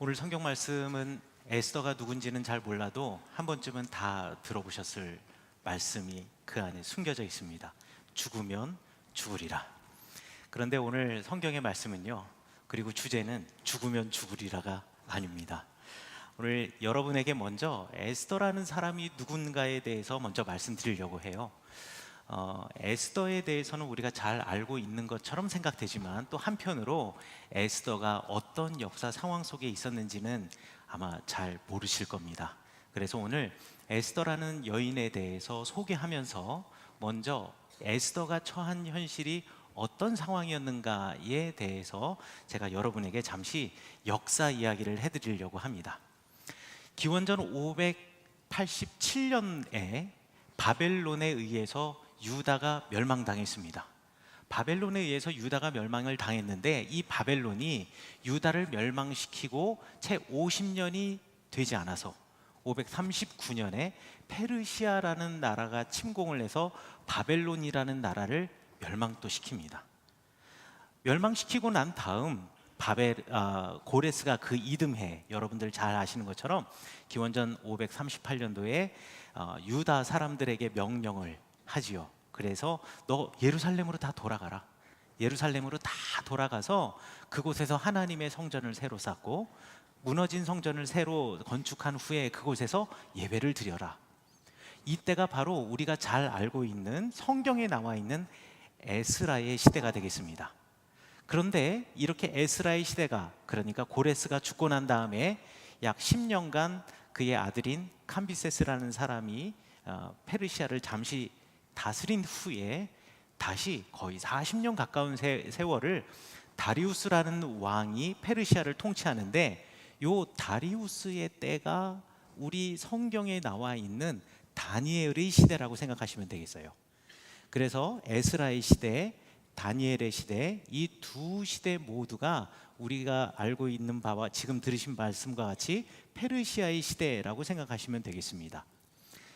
오늘 성경 말씀은 에스더가 누군지는 잘 몰라도 한 번쯤은 다 들어보셨을 말씀이 그 안에 숨겨져 있습니다. 죽으면 죽으리라. 그런데 오늘 성경의 말씀은요, 그리고 주제는 죽으면 죽으리라가 아닙니다. 오늘 여러분에게 먼저 에스더라는 사람이 누군가에 대해서 먼저 말씀드리려고 해요. 에스더에 대해서는 우리가 잘 알고 있는 것처럼 생각되지만 또 한편으로 에스더가 어떤 역사 상황 속에 있었는지는 아마 잘 모르실 겁니다. 그래서 오늘 에스더라는 여인에 대해서 소개하면서 먼저 에스더가 처한 현실이 어떤 상황이었는가에 대해서 제가 여러분에게 잠시 역사 이야기를 해드리려고 합니다. 기원전 587년에 바벨론에 의해서 유다가 멸망당했습니다. 바벨론에 의해서 유다가 멸망을 당했는데 이 바벨론이 유다를 멸망시키고 채 50년이 되지 않아서 539년에 페르시아라는 나라가 침공을 해서 바벨론이라는 나라를 멸망도 시킵니다. 멸망시키고 난 다음 고레스가 그 이듬해, 여러분들 잘 아시는 것처럼 기원전 538년도에 유다 사람들에게 명령을 하지요. 그래서 너 예루살렘으로 다 돌아가라. 예루살렘으로 다 돌아가서 그곳에서 하나님의 성전을 새로 쌓고 무너진 성전을 새로 건축한 후에 그곳에서 예배를 드려라. 이때가 바로 우리가 잘 알고 있는 성경에 나와 있는 에스라의 시대가 되겠습니다. 그런데 이렇게 에스라의 시대가, 그러니까 고레스가 죽고 난 다음에 약 10년간 그의 아들인 캄비세스라는 사람이 페르시아를 잠시 다스린 후에 다시 거의 40년 가까운 세월을 다리우스라는 왕이 페르시아를 통치하는데, 요 다리우스의 때가 우리 성경에 나와 있는 다니엘의 시대라고 생각하시면 되겠어요. 그래서 에스라의 시대, 다니엘의 시대, 이 두 시대 모두가 우리가 알고 있는 바와 지금 들으신 말씀과 같이 페르시아의 시대라고 생각하시면 되겠습니다.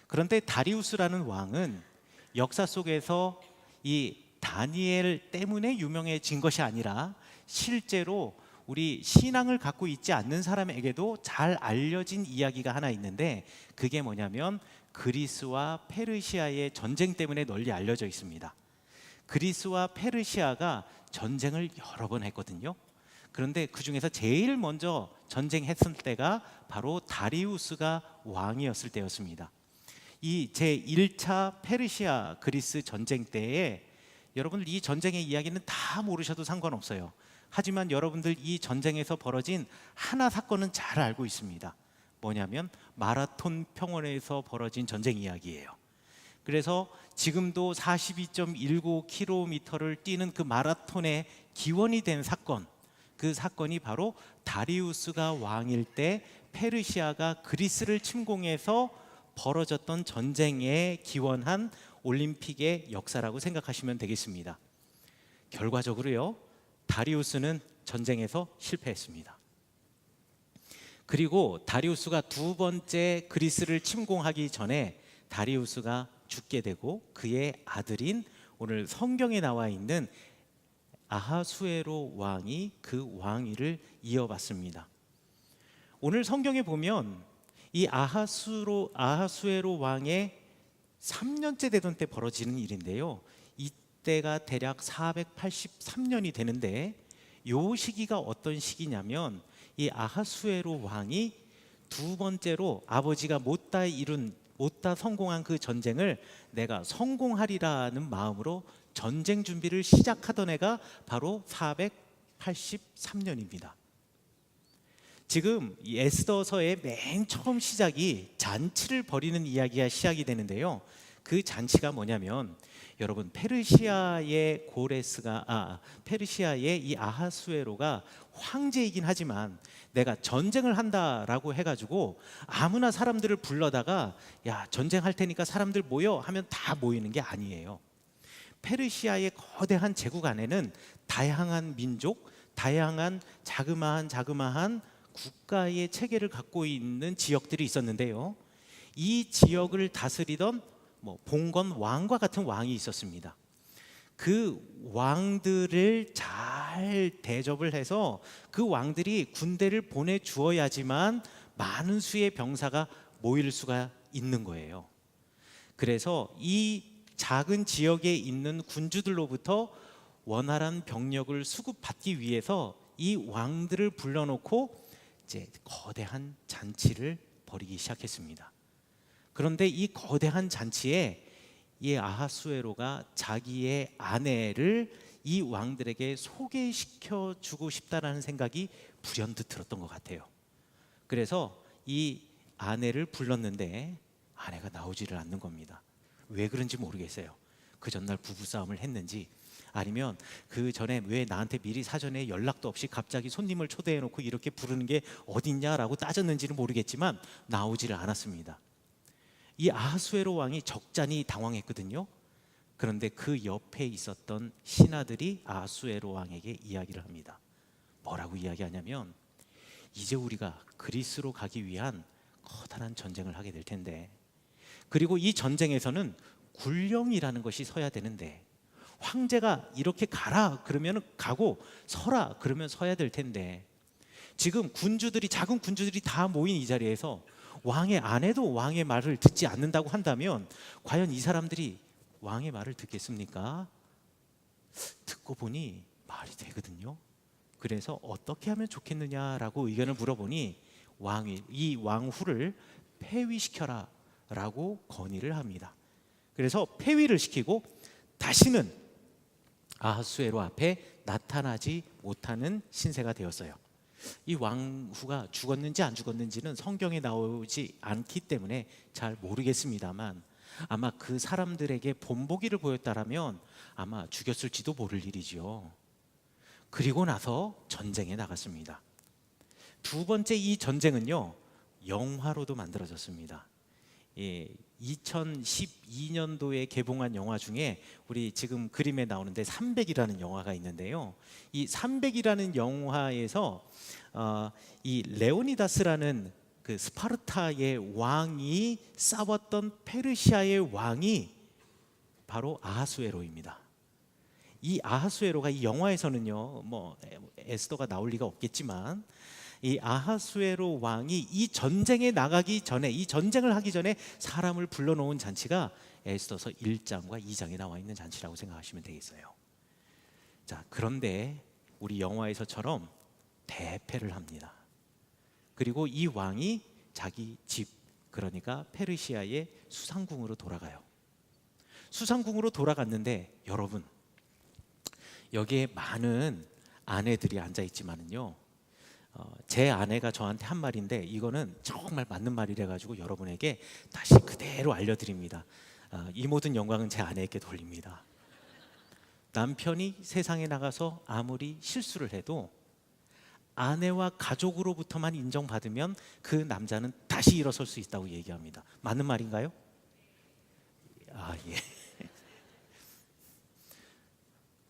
그런데 다리우스라는 왕은 역사 속에서 이 다니엘 때문에 유명해진 것이 아니라 실제로 우리 신앙을 갖고 있지 않는 사람에게도 잘 알려진 이야기가 하나 있는데, 그게 뭐냐면 그리스와 페르시아의 전쟁 때문에 널리 알려져 있습니다. 그리스와 페르시아가 전쟁을 여러 번 했거든요. 그런데 그 중에서 제일 먼저 전쟁했을 때가 바로 다리우스가 왕이었을 때였습니다. 이 제1차 페르시아 그리스 전쟁 때에 여러분들 이 전쟁의 이야기는 다 모르셔도 상관없어요. 하지만 여러분들 이 전쟁에서 벌어진 하나 사건은 잘 알고 있습니다. 뭐냐면 마라톤 평원에서 벌어진 전쟁 이야기예요. 그래서 지금도 42.19km를 뛰는 그 마라톤의 기원이 된 사건, 그 사건이 바로 다리우스가 왕일 때 페르시아가 그리스를 침공해서 벌어졌던 전쟁에 기원한 올림픽의 역사라고 생각하시면 되겠습니다. 결과적으로요, 다리우스는 전쟁에서 실패했습니다. 그리고 다리우스가 두 번째 그리스를 침공하기 전에 다리우스가 죽게 되고 그의 아들인 오늘 성경에 나와 있는 아하수에로 왕이 그 왕위를 이어받습니다. 오늘 성경에 보면 이 아하수에로 왕의 3년째 되던 때 벌어지는 일인데요, 이때가 대략 483년이 되는데, 이 시기가 어떤 시기냐면 이 아하수에로 왕이 두 번째로 아버지가 못다 성공한 그 전쟁을 내가 성공하리라는 마음으로 전쟁 준비를 시작하던 해가 바로 483년입니다. 지금 이 에스더서의 맨 처음 시작이 잔치를 벌이는 이야기가 시작이 되는데요, 그 잔치가 뭐냐면 여러분, 페르시아의 이 아하수에로가 황제이긴 하지만 내가 전쟁을 한다라고 해가지고 아무나 사람들을 불러다가 야, 전쟁할 테니까 사람들 모여 하면 다 모이는 게 아니에요. 페르시아의 거대한 제국 안에는 다양한 민족, 다양한 자그마한 국가의 체계를 갖고 있는 지역들이 있었는데요, 이 지역을 다스리던 봉건 왕과 같은 왕이 있었습니다. 그 왕들을 잘 대접을 해서 그 왕들이 군대를 보내주어야지만 많은 수의 병사가 모일 수가 있는 거예요. 그래서 이 작은 지역에 있는 군주들로부터 원활한 병력을 수급받기 위해서 이 왕들을 불러놓고 이제 거대한 잔치를 벌이기 시작했습니다. 그런데 이 거대한 잔치에 이 아하수에로가 자기의 아내를 이 왕들에게 소개시켜 주고 싶다라는 생각이 불현듯 들었던 것 같아요. 그래서 이 아내를 불렀는데 아내가 나오지를 않는 겁니다. 왜 그런지 모르겠어요. 그 전날 부부싸움을 했는지, 아니면 그 전에 왜 나한테 미리 사전에 연락도 없이 갑자기 손님을 초대해 놓고 이렇게 부르는 게 어딨냐라고 따졌는지는 모르겠지만 나오지를 않았습니다. 이 아하수에로 왕이 적잖이 당황했거든요. 그런데 그 옆에 있었던 신하들이 아하수에로 왕에게 이야기를 합니다. 뭐라고 이야기하냐면, 이제 우리가 그리스로 가기 위한 커다란 전쟁을 하게 될 텐데, 그리고 이 전쟁에서는 군령이라는 것이 서야 되는데, 황제가 이렇게 가라 그러면 가고 서라 그러면 서야 될 텐데, 지금 군주들이, 작은 군주들이 다 모인 이 자리에서 왕의 아내도 왕의 말을 듣지 않는다고 한다면 과연 이 사람들이 왕의 말을 듣겠습니까? 듣고 보니 말이 되거든요. 그래서 어떻게 하면 좋겠느냐라고 의견을 물어보니 왕이 이 왕후를 폐위시켜라 라고 건의를 합니다. 그래서 폐위를 시키고 다시는 아하수에로 앞에 나타나지 못하는 신세가 되었어요. 이 왕후가 죽었는지 안 죽었는지는 성경에 나오지 않기 때문에 잘 모르겠습니다만, 아마 그 사람들에게 본보기를 보였다라면 아마 죽였을지도 모를 일이지요. 그리고 나서 전쟁에 나갔습니다. 두 번째 이 전쟁은요, 영화로도 만들어졌습니다. 2012년도에 개봉한 영화 중에 우리 지금 그림에 나오는데 300이라는 영화가 있는데요. 이 300이라는 영화에서 이 레오니다스라는 그 스파르타의 왕이 싸웠던 페르시아의 왕이 바로 아하수에로입니다. 이 아하수에로가 이 영화에서는요, 뭐 에스더가 나올 리가 없겠지만, 이 아하수에로 왕이 이 전쟁에 나가기 전에, 이 전쟁을 하기 전에 사람을 불러놓은 잔치가 에스더서 1장과 2장에 나와 있는 잔치라고 생각하시면 되겠어요. 자, 그런데 우리 영화에서처럼 대패를 합니다. 그리고 이 왕이 자기 집, 그러니까 페르시아의 수상궁으로 돌아가요. 수상궁으로 돌아갔는데 여러분, 여기에 많은 아내들이 앉아 있지만은요, 제 아내가 저한테 한 말인데 이거는 정말 맞는 말이라 가지고 여러분에게 다시 그대로 알려드립니다. 이 모든 영광은 제 아내에게 돌립니다. 남편이 세상에 나가서 아무리 실수를 해도 아내와 가족으로부터만 인정받으면 그 남자는 다시 일어설 수 있다고 얘기합니다. 맞는 말인가요? 아, 예.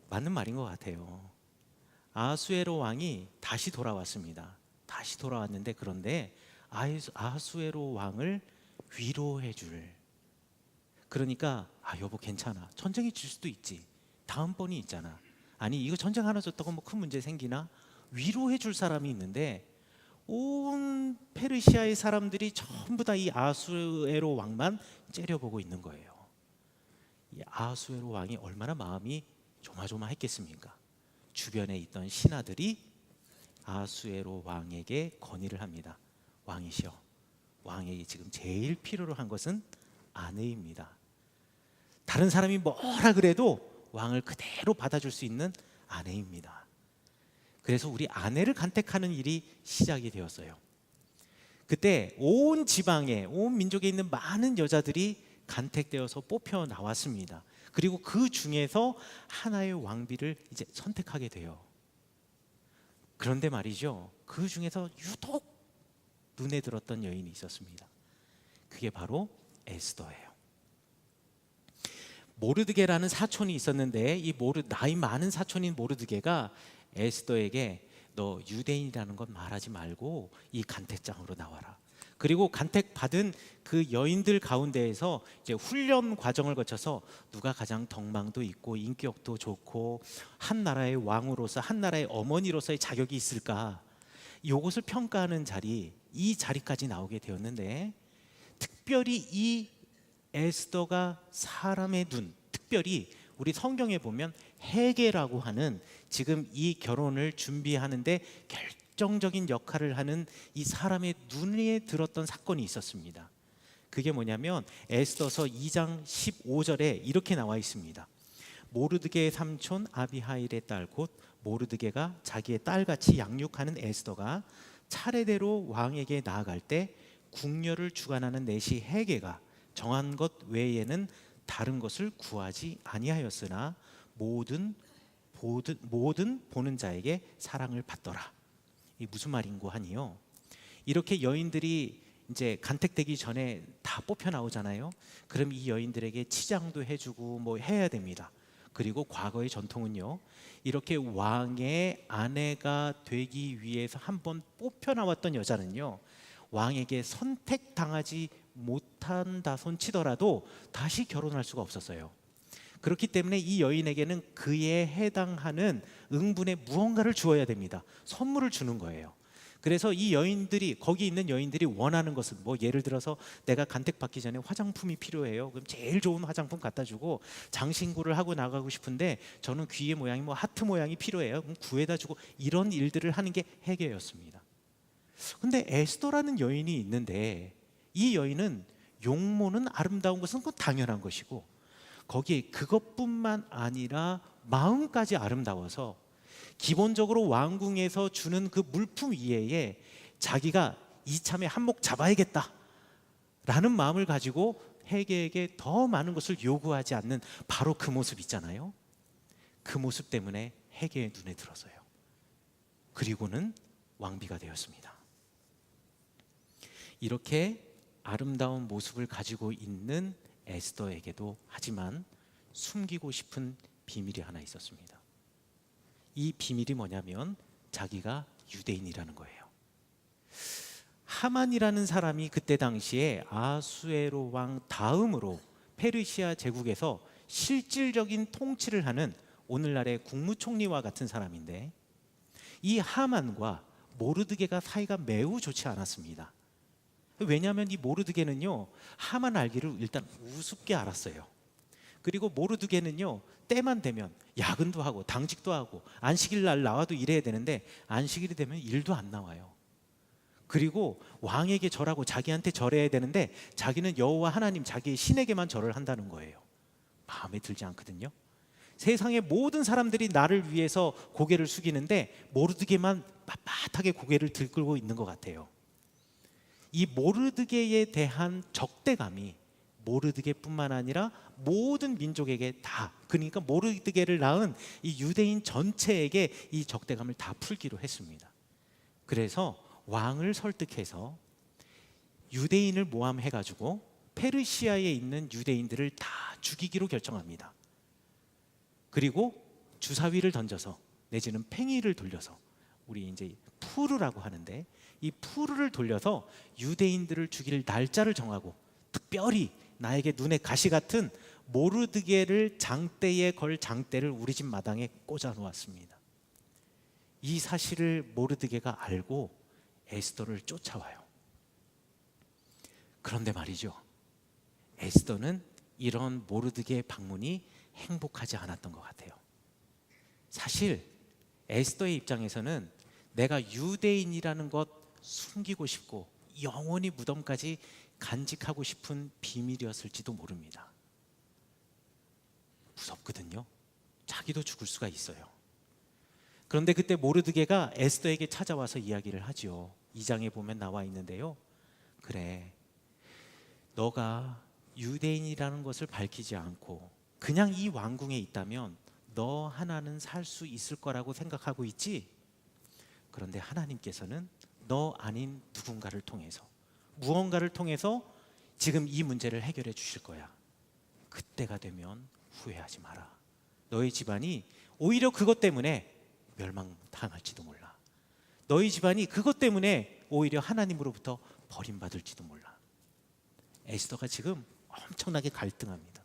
맞는 말인 것 같아요. 아하수에로 왕이 다시 돌아왔습니다. 다시 돌아왔는데, 그런데 아하수에로 왕을 위로해 줄, 그러니까 여보 괜찮아, 전쟁이 질 수도 있지, 다음번이 있잖아, 아니 이거 전쟁 하나 졌다고 뭐 큰 문제 생기나, 위로해 줄 사람이 있는데 온 페르시아의 사람들이 전부 다 이 아하수에로 왕만 째려보고 있는 거예요. 이 아하수에로 왕이 얼마나 마음이 조마조마했겠습니까? 주변에 있던 신하들이 아하수에로 왕에게 건의를 합니다. 왕이시여, 왕에게 지금 제일 필요로 한 것은 아내입니다. 다른 사람이 뭐라 그래도 왕을 그대로 받아줄 수 있는 아내입니다. 그래서 우리 아내를 간택하는 일이 시작이 되었어요. 그때 온 지방에, 온 민족에 있는 많은 여자들이 간택되어서 뽑혀 나왔습니다. 그리고 그 중에서 하나의 왕비를 이제 선택하게 돼요. 그런데 말이죠, 그 중에서 유독 눈에 들었던 여인이 있었습니다. 그게 바로 에스더예요. 모르드게라는 사촌이 있었는데, 이 나이 많은 사촌인 모르드게가 에스더에게 너 유대인이라는 건 말하지 말고 이 간택장으로 나와라. 그리고 간택받은 그 여인들 가운데에서 이제 훈련 과정을 거쳐서 누가 가장 덕망도 있고 인격도 좋고 한 나라의 왕으로서 한 나라의 어머니로서의 자격이 있을까, 이것을 평가하는 자리, 이 자리까지 나오게 되었는데, 특별히 이 에스더가 사람의 눈, 특별히 우리 성경에 보면 헤게라고 하는 지금 이 결혼을 준비하는데 결정적인 역할을 하는 이 사람의 눈에 들었던 사건이 있었습니다. 그게 뭐냐면 에스더서 2장 15절에 이렇게 나와 있습니다. 모르드게의 삼촌 아비하일의 딸 곧 모르드게가 자기의 딸같이 양육하는 에스더가 차례대로 왕에게 나아갈 때 궁녀를 주관하는 내시 헤게가 정한 것 외에는 다른 것을 구하지 아니하였으나 모든 보는 자에게 사랑을 받더라. 이 무슨 말인고 하니요, 이렇게 여인들이 이제 간택되기 전에 다 뽑혀 나오잖아요. 그럼 이 여인들에게 치장도 해주고 뭐 해야 됩니다. 그리고 과거의 전통은요, 이렇게 왕의 아내가 되기 위해서 한번 뽑혀 나왔던 여자는요, 왕에게 선택당하지 못한다 손치더라도 다시 결혼할 수가 없었어요. 그렇기 때문에 이 여인에게는 그에 해당하는 응분의 무언가를 주어야 됩니다. 선물을 주는 거예요. 그래서 이 여인들이, 거기 있는 여인들이 원하는 것은 뭐 예를 들어서 내가 간택받기 전에 화장품이 필요해요. 그럼 제일 좋은 화장품 갖다 주고, 장신구를 하고 나가고 싶은데 저는 귀의 모양이 뭐 하트 모양이 필요해요. 그럼 구해다 주고, 이런 일들을 하는 게 헤게였습니다. 근데 에스더라는 여인이 있는데 이 여인은 용모는 아름다운 것은 그건 당연한 것이고, 거기에 그것뿐만 아니라 마음까지 아름다워서 기본적으로 왕궁에서 주는 그 물품 이외에 자기가 이참에 한몫 잡아야겠다 라는 마음을 가지고 헤게에게 더 많은 것을 요구하지 않는 바로 그 모습 있잖아요. 그 모습 때문에 헤게의 눈에 들어서요. 그리고는 왕비가 되었습니다. 이렇게 아름다운 모습을 가지고 있는 에스더에게도 하지만 숨기고 싶은 비밀이 하나 있었습니다. 이 비밀이 뭐냐면 자기가 유대인이라는 거예요. 하만이라는 사람이 그때 당시에 아수에로 왕 다음으로 페르시아 제국에서 실질적인 통치를 하는 오늘날의 국무총리와 같은 사람인데, 이 하만과 모르드게가 사이가 매우 좋지 않았습니다. 왜냐하면 이 모르드게는요, 하만 알기를 일단 우습게 알았어요. 그리고 모르드게는요, 때만 되면 야근도 하고 당직도 하고 안식일 날 나와도 일해야 되는데 안식일이 되면 일도 안 나와요. 그리고 왕에게 절하고 자기한테 절해야 되는데 자기는 여호와 하나님 자기의 신에게만 절을 한다는 거예요. 마음에 들지 않거든요. 세상의 모든 사람들이 나를 위해서 고개를 숙이는데 모르드게만 빳빳하게 고개를 들고 있는 것 같아요. 이 모르드게에 대한 적대감이 모르드게뿐만 아니라 모든 민족에게 다, 그러니까 모르드게를 낳은 이 유대인 전체에게 이 적대감을 다 풀기로 했습니다. 그래서 왕을 설득해서 유대인을 모함해가지고 페르시아에 있는 유대인들을 다 죽이기로 결정합니다. 그리고 주사위를 던져서, 내지는 팽이를 돌려서, 우리 이제 푸르라고 하는데 이 푸르를 돌려서 유대인들을 죽일 날짜를 정하고, 특별히 나에게 눈에 가시 같은 모르드게를 장대에 걸 장대를 우리 집 마당에 꽂아 놓았습니다. 이 사실을 모르드게가 알고 에스더를 쫓아와요. 그런데 말이죠, 에스더는 이런 모르드게의 방문이 행복하지 않았던 것 같아요. 사실 에스더의 입장에서는 내가 유대인이라는 것 숨기고 싶고 영원히 무덤까지 간직하고 싶은 비밀이었을지도 모릅니다. 무섭거든요. 자기도 죽을 수가 있어요. 그런데 그때 모르드게가 에스더에게 찾아와서 이야기를 하죠. 2장에 보면 나와 있는데요, 그래, 너가 유대인이라는 것을 밝히지 않고 그냥 이 왕궁에 있다면 너 하나는 살 수 있을 거라고 생각하고 있지? 그런데 하나님께서는 너 아닌 누군가를 통해서, 무언가를 통해서 지금 이 문제를 해결해 주실 거야. 그때가 되면 후회하지 마라. 너희 집안이 오히려 그것 때문에 멸망당할지도 몰라. 너희 집안이 그것 때문에 오히려 하나님으로부터 버림받을지도 몰라. 에스더가 지금 엄청나게 갈등합니다.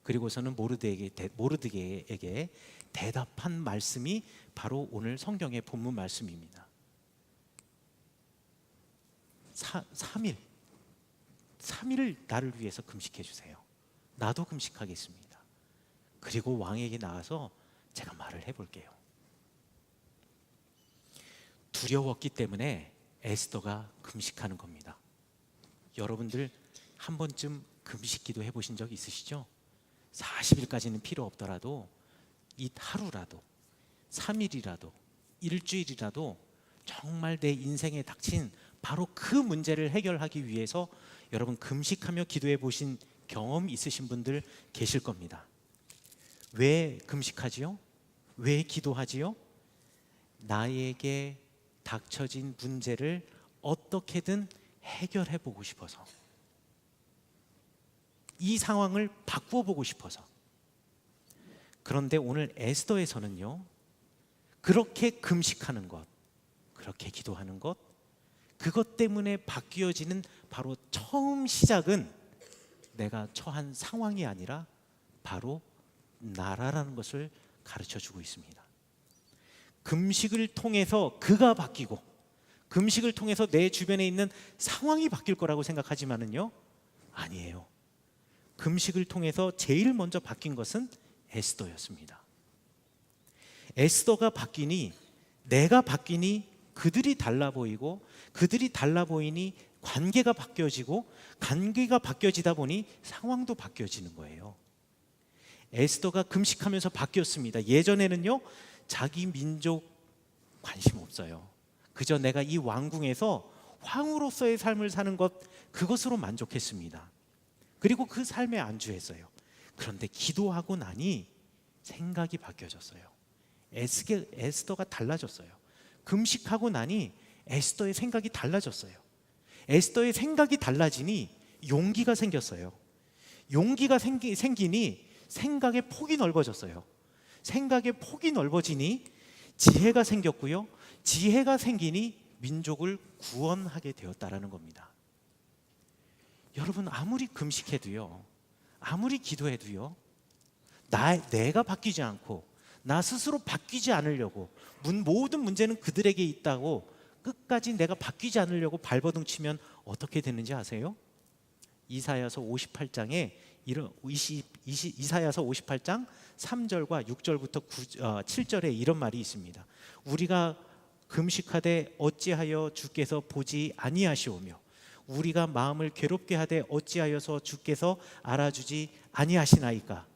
그리고서는 모르드게에게 대답한 말씀이 바로 오늘 성경의 본문 말씀입니다. 3일을 나를 위해서 금식해 주세요. 나도 금식하겠습니다. 그리고 왕에게 나와서 제가 말을 해볼게요. 두려웠기 때문에 에스더가 금식하는 겁니다. 여러분들 한 번쯤 금식 기도 해보신 적 있으시죠? 40일까지는 필요 없더라도 이 하루라도 3일이라도 일주일이라도 정말 내 인생에 닥친 바로 그 문제를 해결하기 위해서 여러분 금식하며 기도해 보신 경험 있으신 분들 계실 겁니다. 왜 금식하지요? 왜 기도하지요? 나에게 닥쳐진 문제를 어떻게든 해결해 보고 싶어서, 이 상황을 바꾸어 보고 싶어서. 그런데 오늘 에스더에서는요, 그렇게 금식하는 것, 그렇게 기도하는 것, 그것 때문에 바뀌어지는 바로 처음 시작은 내가 처한 상황이 아니라 바로 나라라는 것을 가르쳐 주고 있습니다. 금식을 통해서 그가 바뀌고, 금식을 통해서 내 주변에 있는 상황이 바뀔 거라고 생각하지만은요, 아니에요. 금식을 통해서 제일 먼저 바뀐 것은 에스더였습니다. 에스더가 바뀌니, 내가 바뀌니 그들이 달라 보이고, 그들이 달라 보이니 관계가 바뀌어지고, 관계가 바뀌어지다 보니 상황도 바뀌어지는 거예요. 에스더가 금식하면서 바뀌었습니다. 예전에는요, 자기 민족 관심 없어요. 그저 내가 이 왕궁에서 황후로서의 삶을 사는 것, 그것으로 만족했습니다. 그리고 그 삶에 안주했어요. 그런데 기도하고 나니 생각이 바뀌어졌어요. 에스더가 달라졌어요. 금식하고 나니 에스더의 생각이 달라졌어요. 에스더의 생각이 달라지니 용기가 생겼어요. 용기가 생기니 생각의 폭이 넓어졌어요. 생각의 폭이 넓어지니 지혜가 생겼고요. 지혜가 생기니 민족을 구원하게 되었다라는 겁니다. 여러분, 아무리 금식해도요, 아무리 기도해도요, 내가 바뀌지 않고 나 스스로 바뀌지 않으려고, 모든 문제는 그들에게 있다고 끝까지 내가 바뀌지 않으려고 발버둥 치면 어떻게 되는지 아세요? 이사야서 58장에 이사야서 58장 3절과 6절부터 7절에 이런 말이 있습니다. 우리가 금식하되 어찌하여 주께서 보지 아니하시오며, 우리가 마음을 괴롭게 하되 어찌하여서 주께서 알아주지 아니하시나이까.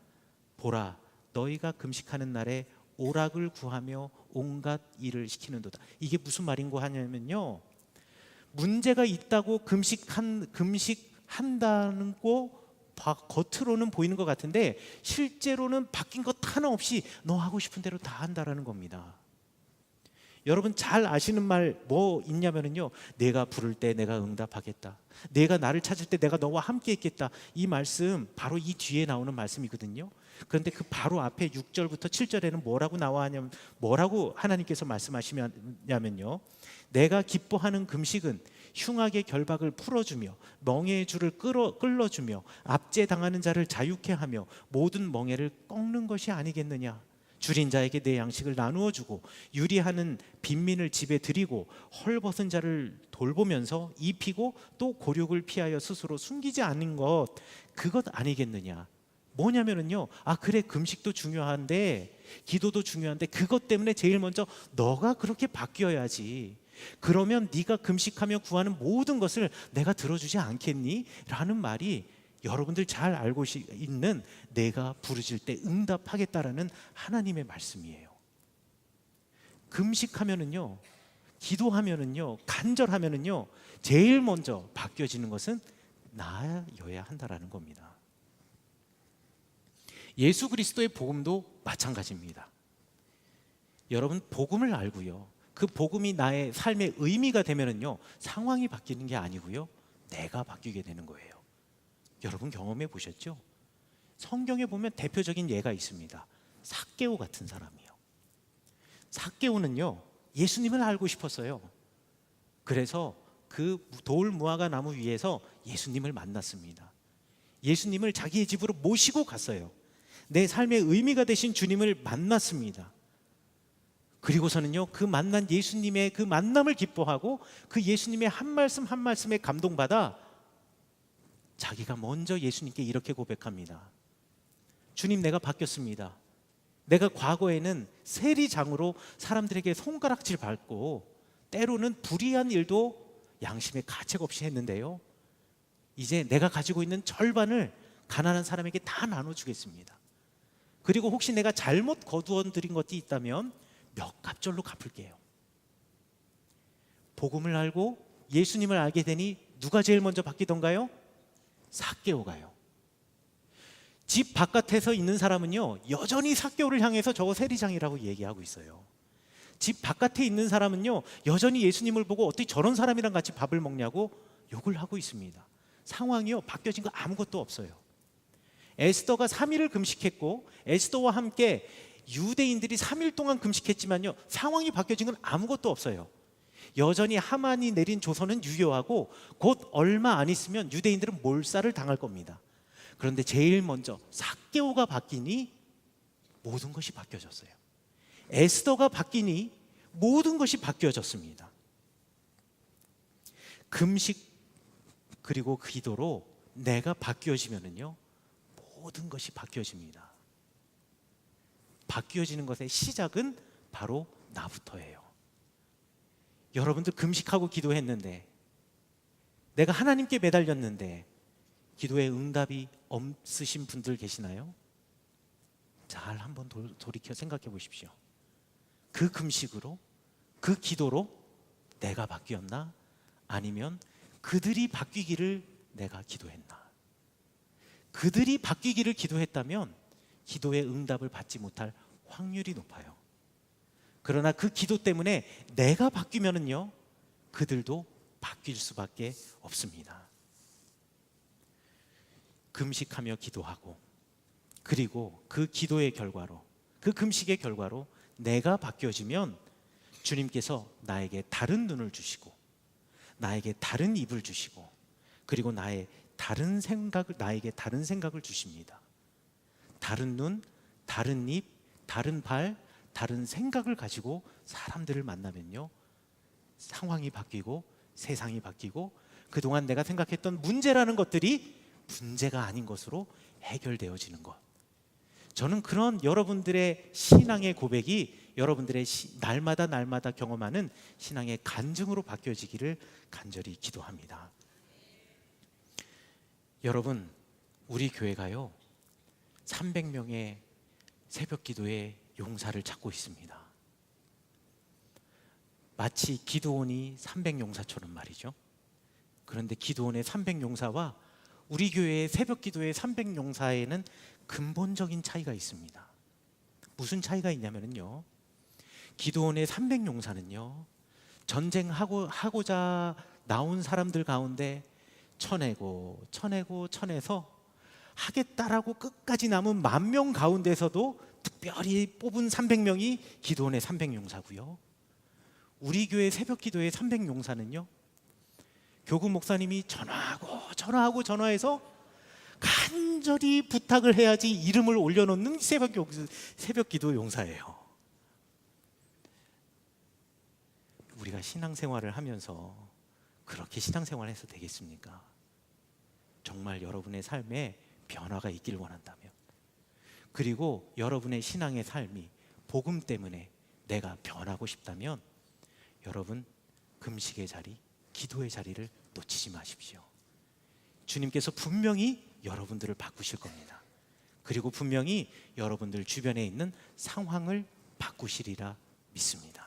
보라, 너희가 금식하는 날에 오락을 구하며 온갖 일을 시키는도다. 이게 무슨 말인고 하냐면요, 문제가 있다고 금식한다는 거 겉으로는 보이는 것 같은데 실제로는 바뀐 것 하나 없이 너 하고 싶은 대로 다 한다라는 겁니다. 여러분 잘 아시는 말 뭐 있냐면요, 내가 부를 때 내가 응답하겠다, 내가 나를 찾을 때 내가 너와 함께 있겠다. 이 말씀 바로 이 뒤에 나오는 말씀이거든요. 그런데 그 바로 앞에 6절부터 7절에는 뭐라고 하나님께서 말씀하시냐면요, 내가 기뻐하는 금식은 흉악의 결박을 풀어주며 멍에의 줄을 끌어주며 압제당하는 자를 자유케 하며 모든 멍에를 꺾는 것이 아니겠느냐. 줄인 자에게 내 양식을 나누어 주고 유리하는 빈민을 집에 들이고 헐벗은 자를 돌보면서 입히고 또 고륙을 피하여 스스로 숨기지 않는 것, 그것 아니겠느냐. 뭐냐면은요, 그래, 금식도 중요한데 기도도 중요한데 그것 때문에 제일 먼저 너가 그렇게 바뀌어야지. 그러면 네가 금식하며 구하는 모든 것을 내가 들어주지 않겠니? 라는 말이 여러분들 잘 알고 있는 내가 부르실 때 응답하겠다라는 하나님의 말씀이에요. 금식하면은요, 기도하면은요, 간절하면은요, 제일 먼저 바뀌어지는 것은 나여야 한다라는 겁니다. 예수 그리스도의 복음도 마찬가지입니다. 여러분, 복음을 알고요, 그 복음이 나의 삶의 의미가 되면은요, 상황이 바뀌는 게 아니고요, 내가 바뀌게 되는 거예요. 여러분 경험해 보셨죠? 성경에 보면 대표적인 예가 있습니다. 삭개오 같은 사람이요. 삭개오는요, 예수님을 알고 싶었어요. 그래서 그 돌 무화과 나무 위에서 예수님을 만났습니다. 예수님을 자기의 집으로 모시고 갔어요. 내 삶의 의미가 되신 주님을 만났습니다. 그리고서는요, 그 만난 예수님의 그 만남을 기뻐하고 그 예수님의 한 말씀 한 말씀에 감동받아 자기가 먼저 예수님께 이렇게 고백합니다. 주님, 내가 바뀌었습니다. 내가 과거에는 세리장으로 사람들에게 손가락질 밟고 때로는 불의한 일도 양심의 가책 없이 했는데요, 이제 내가 가지고 있는 절반을 가난한 사람에게 다 나눠주겠습니다. 그리고 혹시 내가 잘못 거두어 드린 것이 있다면 몇 갑절로 갚을게요. 복음을 알고 예수님을 알게 되니 누가 제일 먼저 바뀌던가요? 삭개오가요. 집 바깥에서 있는 사람은요, 여전히 삭개오를 향해서 저거 세리장이라고 얘기하고 있어요. 집 바깥에 있는 사람은요, 여전히 예수님을 보고 어떻게 저런 사람이랑 같이 밥을 먹냐고 욕을 하고 있습니다. 상황이요, 바뀌어진 거 아무것도 없어요. 에스더가 3일을 금식했고 에스더와 함께 유대인들이 3일 동안 금식했지만요, 상황이 바뀌어진 건 아무것도 없어요. 여전히 하만이 내린 조서는 유효하고 곧 얼마 안 있으면 유대인들은 몰살을 당할 겁니다. 그런데 제일 먼저 삭개오가 바뀌니 모든 것이 바뀌어졌어요. 에스더가 바뀌니 모든 것이 바뀌어졌습니다. 금식 그리고 기도로 내가 바뀌어지면은요, 모든 것이 바뀌어집니다. 바뀌어지는 것의 시작은 바로 나부터예요. 여러분들 금식하고 기도했는데, 내가 하나님께 매달렸는데 기도의 응답이 없으신 분들 계시나요? 잘 한번 돌이켜 생각해 보십시오. 그 금식으로, 그 기도로 내가 바뀌었나? 아니면 그들이 바뀌기를 내가 기도했나? 그들이 바뀌기를 기도했다면 기도의 응답을 받지 못할 확률이 높아요. 그러나 그 기도 때문에 내가 바뀌면은요, 그들도 바뀔 수밖에 없습니다. 금식하며 기도하고, 그리고 그 기도의 결과로, 그 금식의 결과로 내가 바뀌어지면 주님께서 나에게 다른 눈을 주시고, 나에게 다른 입을 주시고, 그리고 나에게 다른 생각을 주십니다. 다른 눈, 다른 입, 다른 발, 다른 생각을 가지고 사람들을 만나면요, 상황이 바뀌고 세상이 바뀌고 그동안 내가 생각했던 문제라는 것들이 문제가 아닌 것으로 해결되어지는 것. 저는 그런 여러분들의 신앙의 고백이 여러분들의 날마다 경험하는 신앙의 간증으로 바뀌어지기를 간절히 기도합니다. 여러분, 우리 교회가요, 300명의 새벽 기도의 용사를 찾고 있습니다. 마치 기도원이 300용사처럼 말이죠. 그런데 기도원의 300용사와 우리 교회의 새벽 기도의 300용사에는 근본적인 차이가 있습니다. 무슨 차이가 있냐면요, 기도원의 300용사는요, 전쟁하고자 나온 사람들 가운데 쳐내서 하겠다라고 끝까지 남은 10,000명 가운데서도 특별히 뽑은 300명이 기도원의 300용사고요. 우리 교회 새벽 기도의 300용사는요, 교구 목사님이 전화해서 간절히 부탁을 해야지 이름을 올려놓는 새벽 기도 용사예요. 우리가 신앙생활을 하면서 그렇게 신앙생활을 해서 되겠습니까? 정말 여러분의 삶에 변화가 있기를 원한다면, 그리고 여러분의 신앙의 삶이 복음 때문에 내가 변하고 싶다면, 여러분 금식의 자리, 기도의 자리를 놓치지 마십시오. 주님께서 분명히 여러분들을 바꾸실 겁니다. 그리고 분명히 여러분들 주변에 있는 상황을 바꾸시리라 믿습니다.